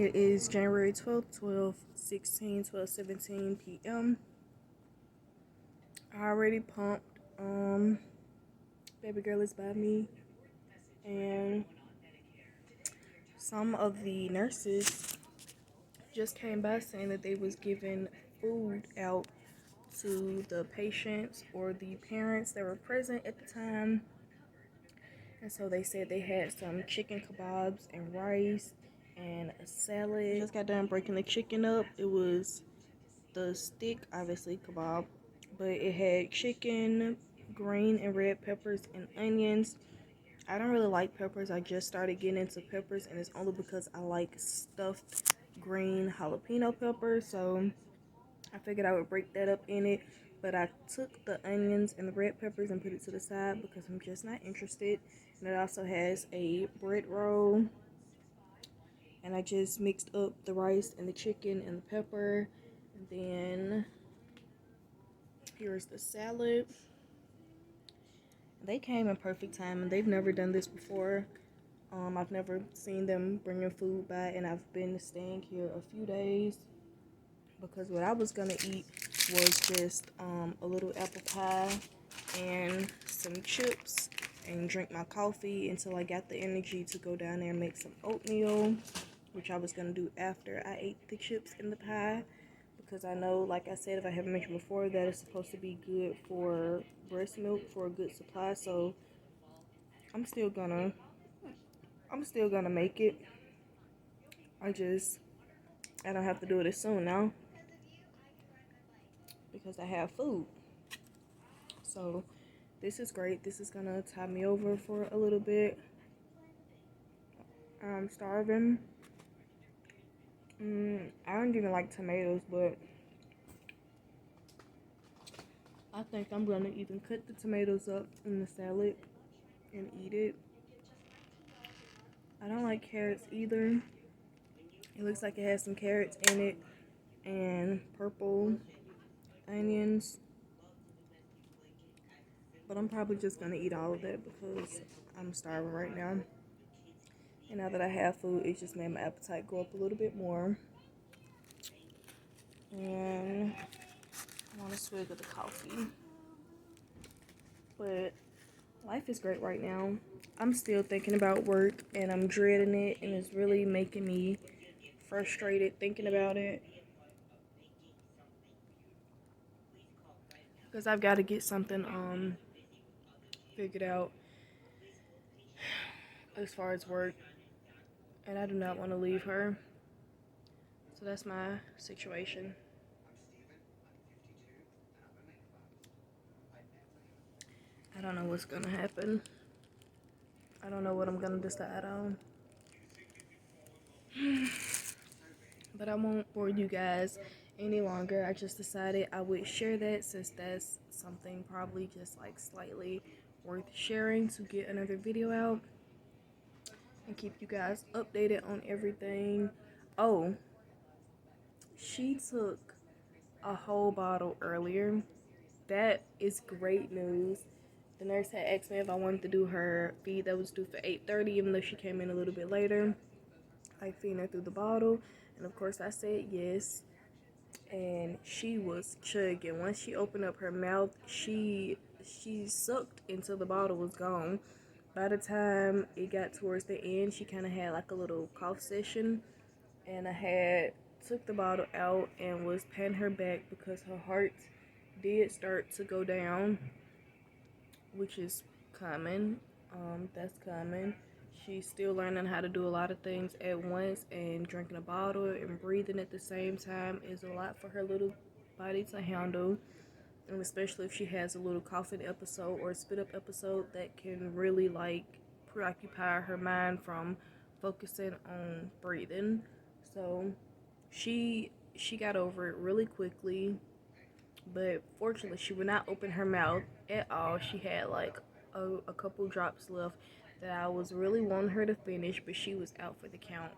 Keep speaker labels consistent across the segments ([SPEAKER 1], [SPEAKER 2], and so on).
[SPEAKER 1] It is January 12th, 12:16, 12:17 p.m. I already pumped. Baby girl is by me, and some of the nurses just came by saying that they was giving food out to the patients or the parents that were present at the time. And so they said they had some chicken kebabs and rice and a salad. Just got done breaking the chicken up. It was the stick, obviously kebab, but it had chicken, green and red peppers, and onions. I don't really like peppers. I just started getting into peppers, and it's only because I like stuffed green jalapeno peppers. So I figured I would break that up in it. But I took the onions and the red peppers and put it to the side because I'm just not interested. And it also has a bread roll. And I just mixed up the rice and the chicken and the pepper. And then here's the salad. They came in perfect time, and they've never done this before. I've never seen them bringing food by, and I've been staying here a few days because what I was gonna eat was just a little apple pie and some chips and drink my coffee until I got the energy to go down there and make some oatmeal, which I was gonna do after I ate the chips and the pie, because I know, like I said, if I haven't mentioned before, that it's supposed to be good for breast milk for a good supply. So I'm still gonna make it. I don't have to do it as soon now because I have food. So this is great. This is gonna tie me over for a little bit. I'm starving. I don't even like tomatoes, but I think I'm gonna even cut the tomatoes up in the salad and eat it. I don't like carrots either. It looks like it has some carrots in it and purple onions. But I'm probably just gonna eat all of that because I'm starving right now. And now that I have food, it just made my appetite go up a little bit more. And I want a swig of the coffee. But life is great right now. I'm still thinking about work and I'm dreading it, and it's really making me frustrated thinking about it. Because I've got to get something figured out as far as work. And I do not want to leave her. So that's my situation. I don't know what's gonna happen. I don't know what I'm gonna decide on. But I won't bore you guys any longer. I just decided I would share that, since that's something probably just like slightly worth sharing, to get another video out and keep you guys updated on everything. Oh, she took a whole bottle earlier. That is great news. The nurse had asked me if I wanted to do her feed that was due for 8:30, even though she came in a little bit later. I feeding her through the bottle, and of course I said yes. And she was chugging. Once she opened up her mouth, she sucked until the bottle was gone. By the time it got towards the end, she kind of had like a little cough session, and I had took the bottle out and was patting her back because her heart did start to go down, which is common. That's common. She's still learning how to do a lot of things at once, and drinking a bottle and breathing at the same time is a lot for her little body to handle. And especially if she has a little coughing episode or a spit up episode, that can really like preoccupy her mind from focusing on breathing. So she got over it really quickly, but fortunately she would not open her mouth at all. She had like a couple drops left that I was really wanting her to finish, but she was out for the count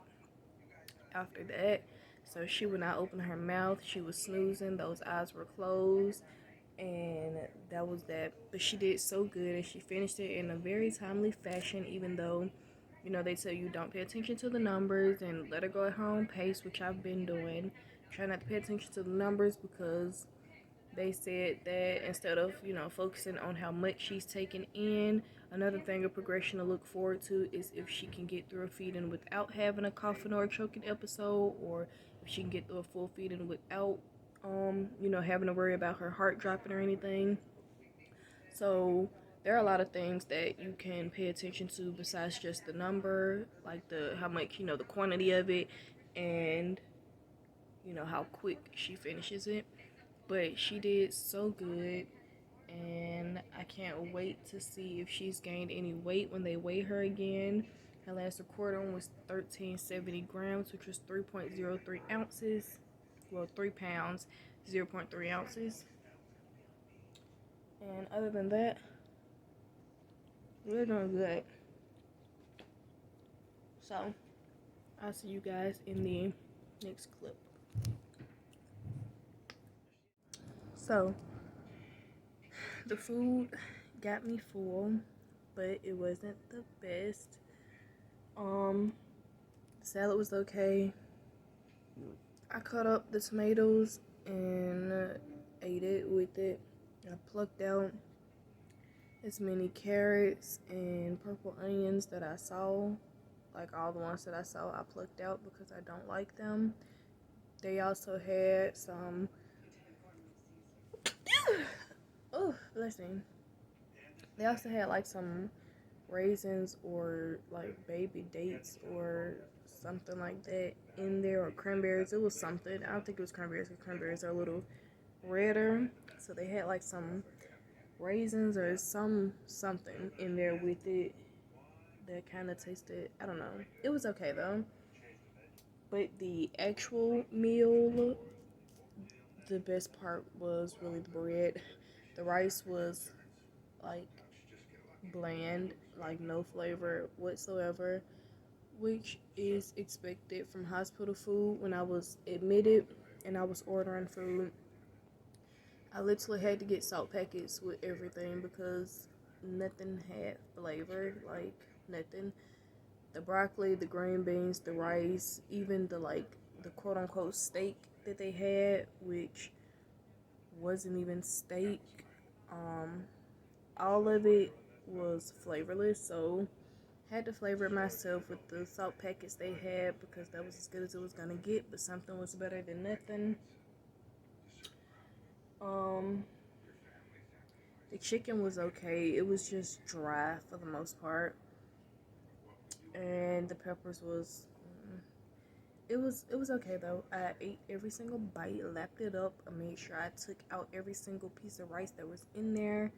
[SPEAKER 1] after that. So she would not open her mouth. She was snoozing, those eyes were closed, and that was that. But she did so good, and she finished it in a very timely fashion, even though You know, they tell you don't pay attention to the numbers and let her go at her own pace, which I've been doing. Try not to pay attention to the numbers because they said that instead of, you know, focusing on how much she's taking in, another thing of progression to look forward to is if she can get through a feeding without having a coughing or a choking episode, or if she can get through a full feeding without, you know, having to worry about her heart dropping or anything. So there are a lot of things that you can pay attention to besides just the number, like the how much, you know, the quantity of it, and you know how quick she finishes it. But she did so good, and I can't wait to see if she's gained any weight when they weigh her again. Her last recording was 1370 grams, which was 3.03 ounces. Well, 3 pounds, 0.3 ounces. And other than that, we're doing good. So, I'll see you guys in the next clip. So, the food got me full, but it wasn't the best. The salad was okay. I cut up the tomatoes and ate it with it. I plucked out as many carrots and purple onions that I saw. Like all the ones that I saw, I plucked out because I don't like them. They also had some, oh, bless me. They also had like some raisins or like baby dates or something like that in there, or cranberries. It was something. I don't think it was cranberries because cranberries are a little redder. So they had like some raisins or something in there with it that kind of tasted, I don't know. It was okay though. But the actual meal, the best part was really the bread. The rice was like bland, like no flavor whatsoever, which is expected from hospital food. When I was admitted and I was ordering food, I literally had to get salt packets with everything because nothing had flavor, like nothing. The broccoli, the green beans, the rice, even the quote unquote steak that they had, which wasn't even steak. All of it was flavorless, so had to flavor it myself with the salt packets they had because that was as good as it was gonna get, but something was better than nothing. The chicken was okay. It was just dry for the most part, and the peppers was it was okay though. I ate every single bite, lapped it up. I made sure I took out every single piece of rice that was in there.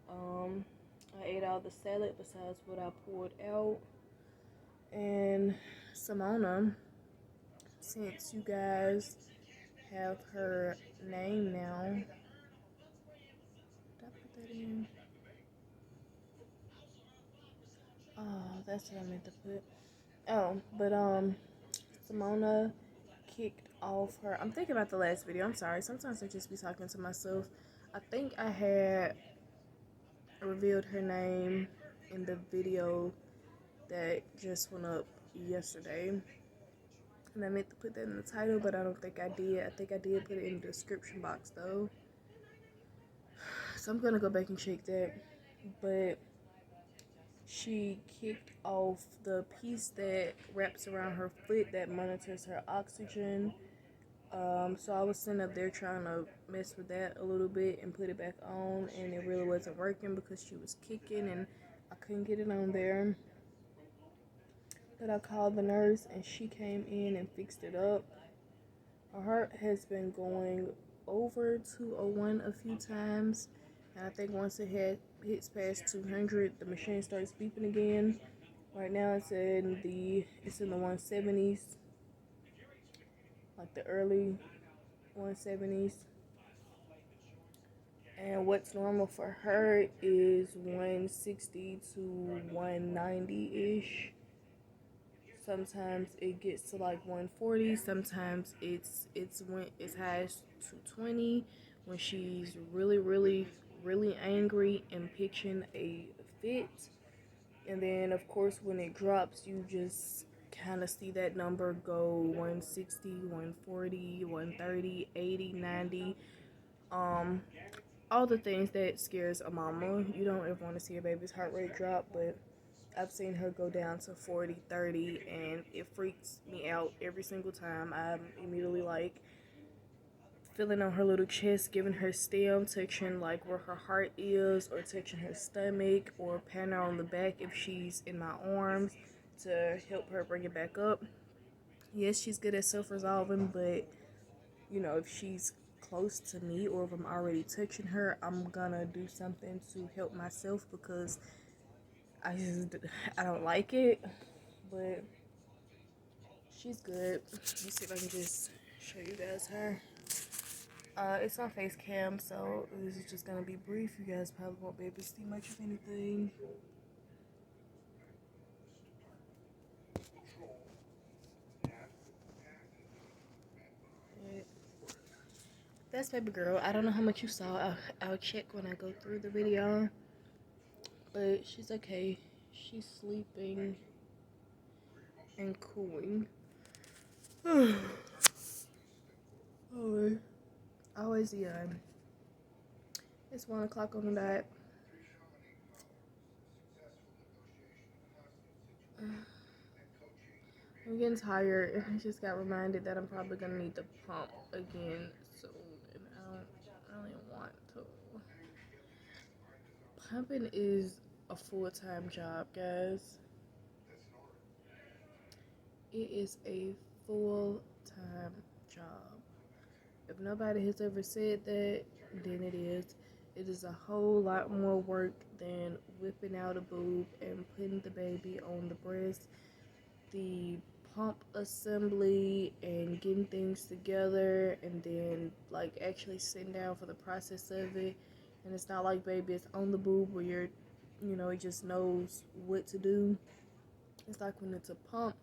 [SPEAKER 1] I ate all the salad besides what I poured out. And Simona, since you guys have her name now, did I put that in? Oh, that's what I meant to put. Oh, but Simona kicked off her. I'm thinking about the last video. I'm sorry. Sometimes I just be talking to myself. I think I had revealed her name in the video that just went up yesterday. And I meant to put that in the title, but I don't think I did. I think I did put it in the description box though. So I'm gonna go back and check that. But she kicked off the piece that wraps around her foot that monitors her oxygen. So I was sitting up there trying to mess with that a little bit and put it back on, and it really wasn't working because she was kicking and I couldn't get it on there. But I called the nurse and she came in and fixed it up. Her heart has been going over 201 a few times, and I think once it hits past 200, the machine starts beeping again. Right now it's in the 170s, like the early 170s. And what's normal for her is 160 to 190 ish. Sometimes it gets to like 140. Sometimes it's when as high as 220 when she's really angry and pitching a fit. And then, of course, when it drops, you just kind of see that number go 160, 140, 130, 80, 90. Um, all the things that scares a mama. You don't ever want to see a baby's heart rate drop, but I've seen her go down to 40, 30, and it freaks me out every single time. I'm immediately like feeling on her little chest, giving her stem, touching like where her heart is, or touching her stomach, or patting her on the back if she's in my arms to help her bring it back up. Yes, she's good at self-resolving, but you know, if she's close to me or if I'm already touching her, I'm gonna do something to help myself because I don't like it. But she's good. Let me see if I can just show you guys her. It's on face cam, so this is just gonna be brief. You guys probably won't be able to see much of anything. But that's baby girl. I don't know how much you saw. I'll check when I go through the video. But she's okay. She's sleeping and cooling. Oh, always yawn. It's 1 o'clock on the dot. I'm getting tired. I just got reminded that I'm probably gonna need to pump again soon, and I don't really want to. Pumping is a full-time job, guys. It is a full-time job. If nobody has ever said that, then it is. It is a whole lot more work than whipping out a boob and putting the baby on the breast. The pump assembly and getting things together, and then like actually sitting down for the process of it. And it's not like baby is on the boob where you're, you know, it just knows what to do. It's like when it's a pump,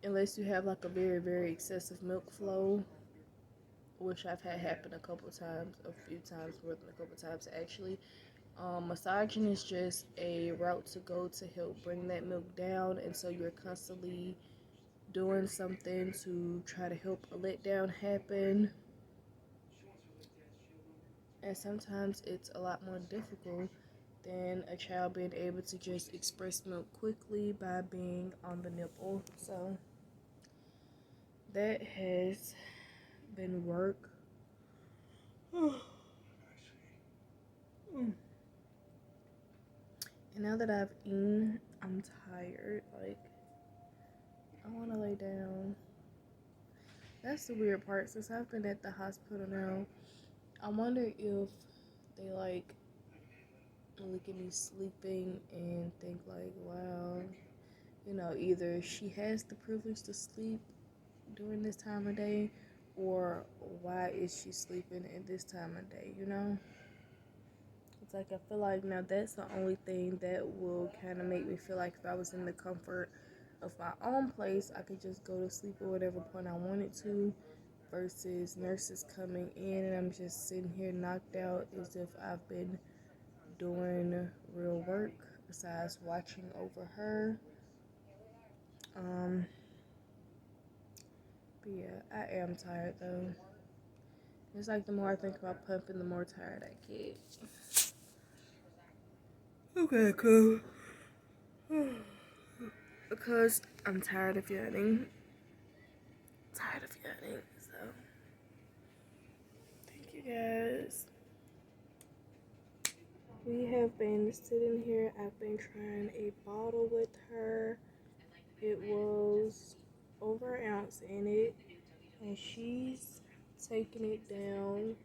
[SPEAKER 1] unless you have like a very, very excessive milk flow, which I've had happen a couple times, a few times, more than a couple times actually. Massaging is just a route to go to help bring that milk down, and so you're constantly doing something to try to help a letdown happen. And sometimes it's a lot more difficult than a child being able to just express milk quickly by being on the nipple. So that has been work. And now that I've eaten, I'm tired. Like, I want to lay down. That's the weird part. Since I've been at the hospital now, I wonder if they like look at me sleeping and think like, wow, you know, either she has the privilege to sleep during this time of day, or why is she sleeping at this time of day, you know? It's like I feel like now that's the only thing that will kind of make me feel like if I was in the comfort of my own place, I could just go to sleep at whatever point I wanted to, versus nurses coming in and I'm just sitting here knocked out as if I've been doing real work besides watching over her. But yeah, I am tired though. It's like the more I think about pumping, the more tired I get. Okay, cool. Because I'm tired of yawning. Tired of yawning, so thank you guys. We have been sitting here. I've been trying a bottle with her. It was over an ounce in it, and she's taking it down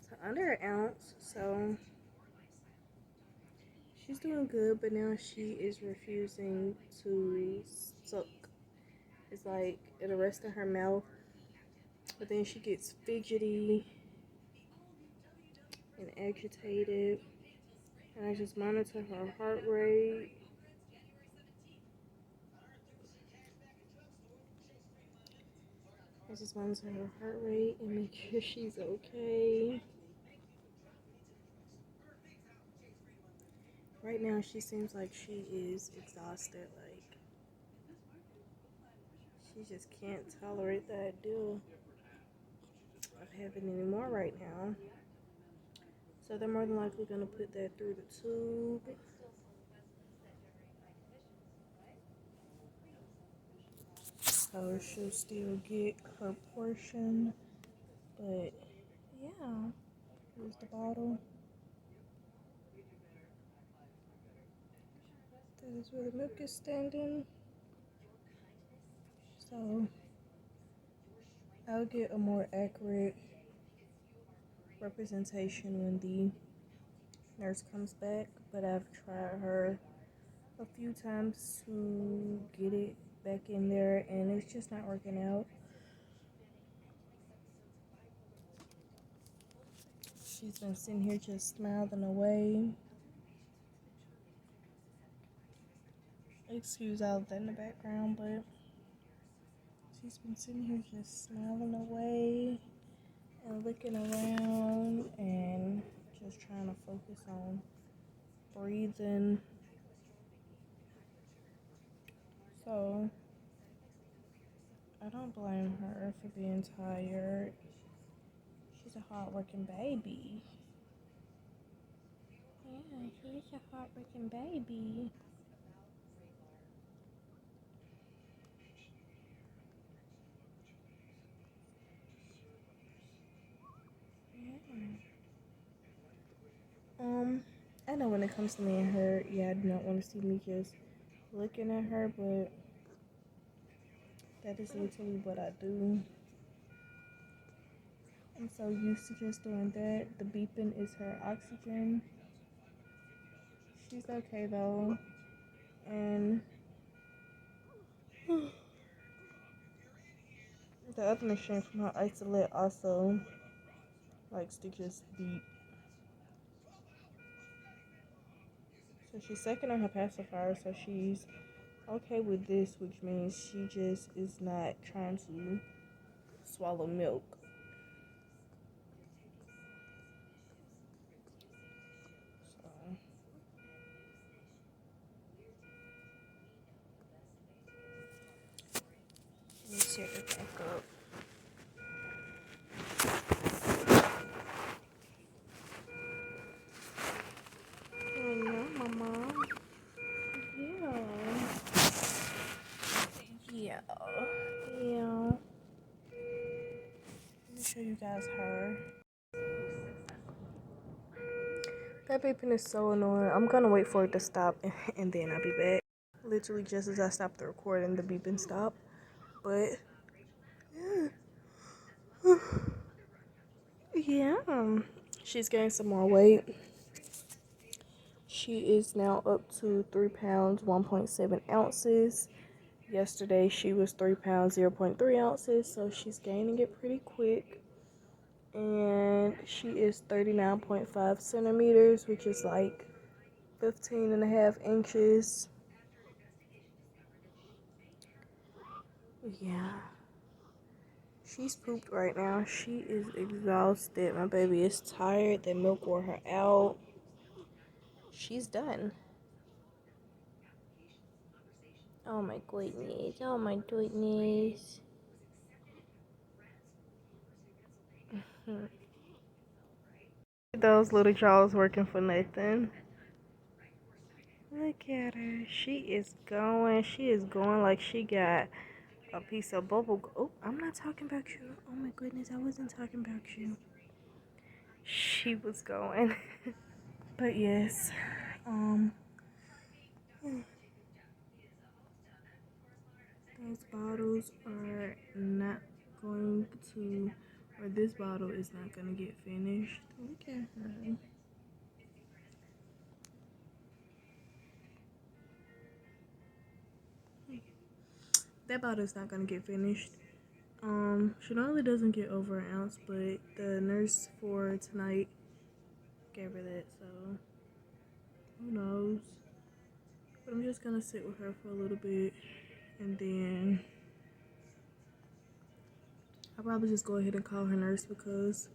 [SPEAKER 1] to under an ounce. So she's doing good, but now she is refusing to suck. It's like it'll rest in her mouth, but then she gets fidgety and agitated. And I just monitor her heart rate. I just monitor her heart rate and make sure she's okay. right now she seems like she is exhausted. Like she just can't tolerate the idea of having any more right now. So they're more than likely gonna put that through the tube. So she'll still get her portion. But yeah, here's the bottle. That is where the milk is standing. So I'll get a more accurate representation when the nurse comes back. But I've tried her a few times to get it back in there and it's just not working out. She's been sitting here just smiling away. Excuse all of that in the background, but she's been sitting here just smiling away and looking around and just trying to focus on breathing. So I don't blame her for being tired. She's a hard-working baby. Yeah, she's a hard-working baby. I know when it comes to me and her, yeah, I do not want to see me just looking at her, but that is literally what I do. I'm so used to just doing that. The beeping is her oxygen. She's okay though. And the other machine from her isolate also likes to just beep. So she's second on her pacifier, so she's okay with this, which means she just is not trying to swallow milk. So let me set her back up. Oh no, mama. Yeah. Yeah. Yeah. Let me show you guys her. That beeping is so annoying. I'm gonna wait for it to stop and then I'll be back. Literally just as I stopped the recording, the beeping stopped. But yeah, she's gained some more weight. She is now up to 3 pounds 1.7 ounces. Yesterday she was 3 pounds 0.3 ounces, so she's gaining it pretty quick. And she is 39.5 centimeters, which is like 15.5 inches. Yeah. She's pooped right now. She is exhausted. My baby is tired. The milk wore her out. She's done. Oh my goodness. Oh my goodness. Those little jaws working for nothing. Look at her. She is going. She is going like she got a piece of bubble gum. Oh, I'm not talking about you. Oh my goodness, I wasn't talking about you. She was going. But yes, those bottles are not going to, or this bottle is not going to get finished. Look at her. That bottle is not going to get finished. She normally doesn't get over an ounce, but the nurse for tonight gave her that, so who knows. But I'm just going to sit with her for a little bit, and then I'll probably just go ahead and call her nurse because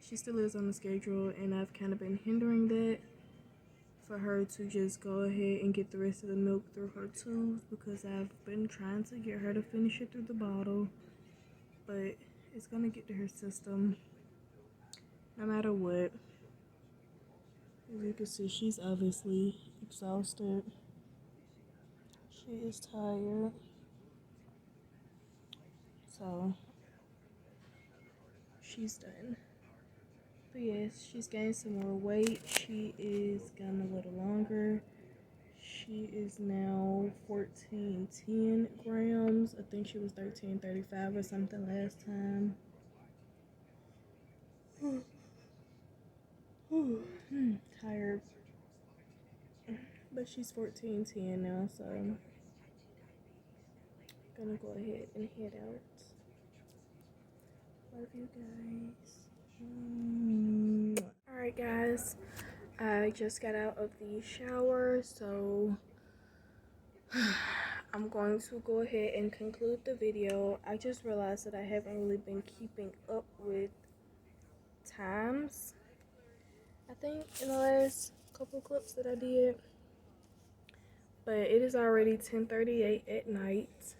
[SPEAKER 1] she still is on the schedule, and I've kind of been hindering that for her to just go ahead and get the rest of the milk through her tubes, because I've been trying to get her to finish it through the bottle, but it's gonna get to her system no matter what. As you can see, she's obviously exhausted. She is tired. So she's done. But yes, she's gained some more weight. She is gotten a little longer. She is now 1410 grams. I think she was 1335 or something last time. Tired. But she's 1410 now, so I'm gonna go ahead and head out. Love you guys. Alright guys, I just got out of the shower, so I'm going to go ahead and conclude the video. I just realized that I haven't really been keeping up with times, I think, in the last couple clips that I did. But it is already 10:38 at night.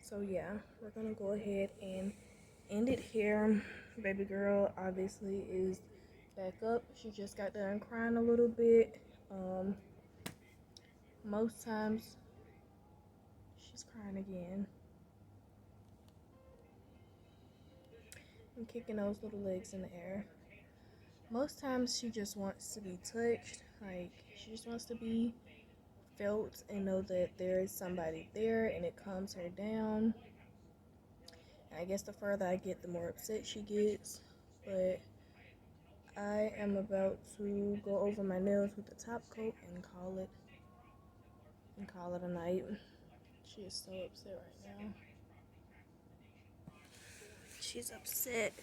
[SPEAKER 1] So yeah, we're gonna go ahead and end it here. Baby girl obviously is back up. She just got done crying a little bit. Most times she's crying again and kicking those little legs in the air. Most times she just wants to be touched, like she just wants to be felt and know that there is somebody there, and it calms her down. And I guess the further I get, the more upset she gets. But I am about to go over my nails with the top coat and call it a night. She is so upset right now. She's upset.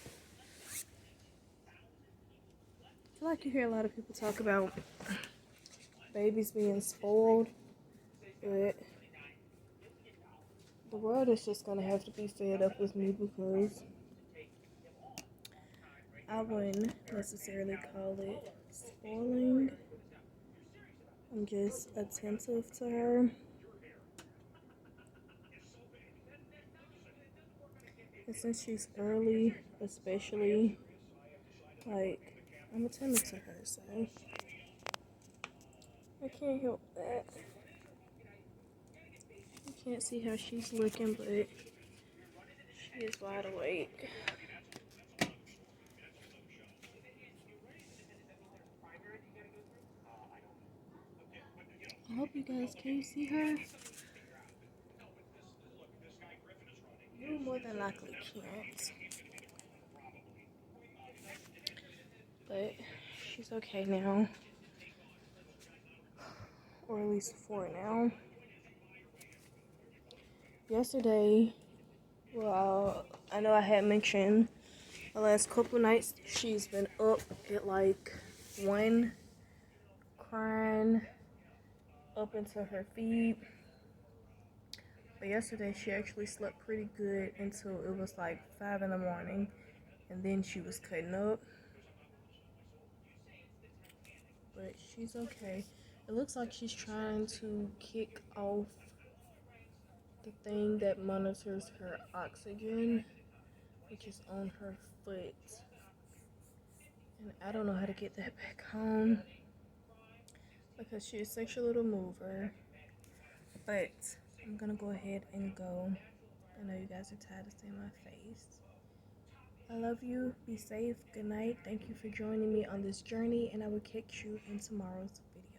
[SPEAKER 1] I feel like you hear a lot of people talk about babies being spoiled, but the world is just gonna have to be fed up with me, because I wouldn't necessarily call it spoiling. I'm just attentive to her. And since she's early, especially, like, I'm attentive to her, so I can't help that. You can't see how she's looking, but she is wide awake. I hope you guys can see her. You more than likely can't. But she's okay now. Or at least for now. Yesterday, well, I know I had mentioned the last couple nights she's been up at like 1, crying up into her feet. But yesterday she actually slept pretty good until it was like 5 in the morning, and then she was cutting up. But she's okay. It looks like she's trying to kick off the thing that monitors her oxygen, which is on her foot. And I don't know how to get that back on, because she's such a little mover. But I'm gonna go ahead and go. I know you guys are tired of seeing my face. I love you. Be safe. Good night. Thank you for joining me on this journey, and I will catch you in tomorrow's video.